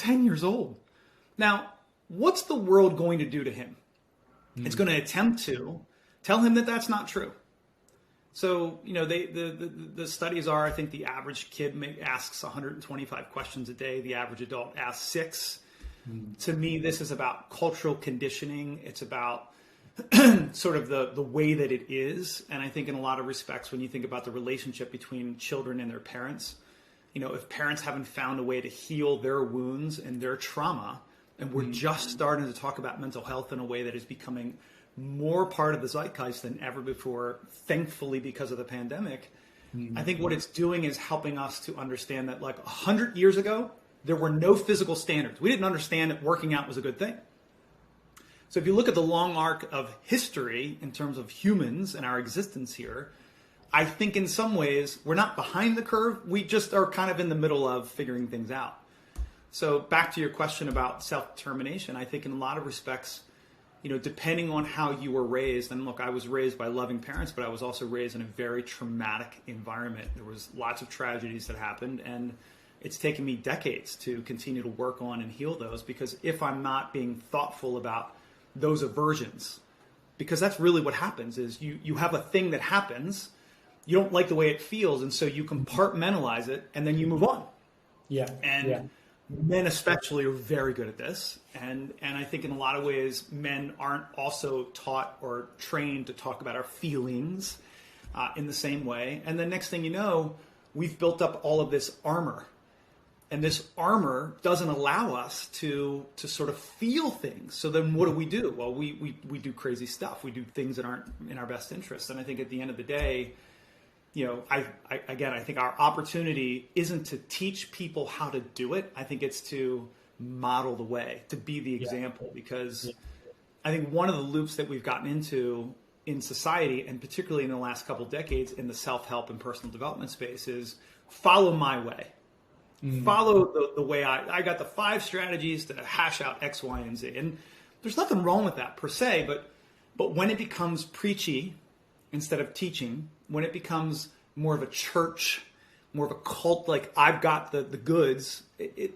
10 years old. Now, what's the world going to do to him? It's going to attempt to tell him that that's not true. So, the studies are, I think the average kid asks 125 questions a day. The average adult asks 6. To me, this is about cultural conditioning. It's about sort of the way that it is. And I think in a lot of respects, when you think about the relationship between children and their parents, if parents haven't found a way to heal their wounds and their trauma, and we're just starting to talk about mental health in a way that is becoming more part of the zeitgeist than ever before, thankfully, because of the pandemic. I think what it's doing is helping us to understand that like 100 years ago, there were no physical standards. We didn't understand that working out was a good thing. So if you look at the long arc of history in terms of humans and our existence here, I think in some ways we're not behind the curve. We just are kind of in the middle of figuring things out. So back to your question about self-determination, I think in a lot of respects, depending on how you were raised, and look, I was raised by loving parents, but I was also raised in a very traumatic environment. There was lots of tragedies that happened, and it's taken me decades to continue to work on and heal those, because if I'm not being thoughtful about those aversions, because that's really what happens is you have a thing that happens, you don't like the way it feels, and so you compartmentalize it, and then you move on. Men especially are very good at this. And I think in a lot of ways, men aren't also taught or trained to talk about our feelings in the same way. And the next thing you know, we've built up all of this armor. And this armor doesn't allow us to sort of feel things. So then what do? Well, we do crazy stuff. We do things that aren't in our best interest. And I think at the end of the day, I think our opportunity isn't to teach people how to do it. I think it's to model the way, to be the example, because I think one of the loops that we've gotten into in society, and particularly in the last couple of decades in the self-help and personal development space, is follow my way. Follow the way I got the 5 strategies to hash out X, Y, and Z. And there's nothing wrong with that per se, but when it becomes preachy instead of teaching, when it becomes more of a church, more of a cult, like I've got the goods,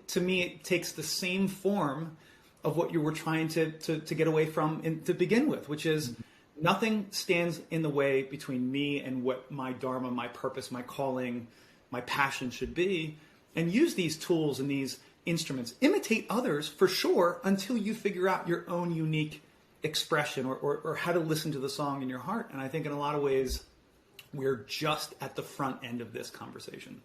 to me, it takes the same form of what you were trying to get away from to begin with, which is nothing stands in the way between me and what my dharma, my purpose, my calling, my passion should be. And use these tools and these instruments. Imitate others for sure until you figure out your own unique expression or how to listen to the song in your heart. And I think in a lot of ways, we're just at the front end of this conversation.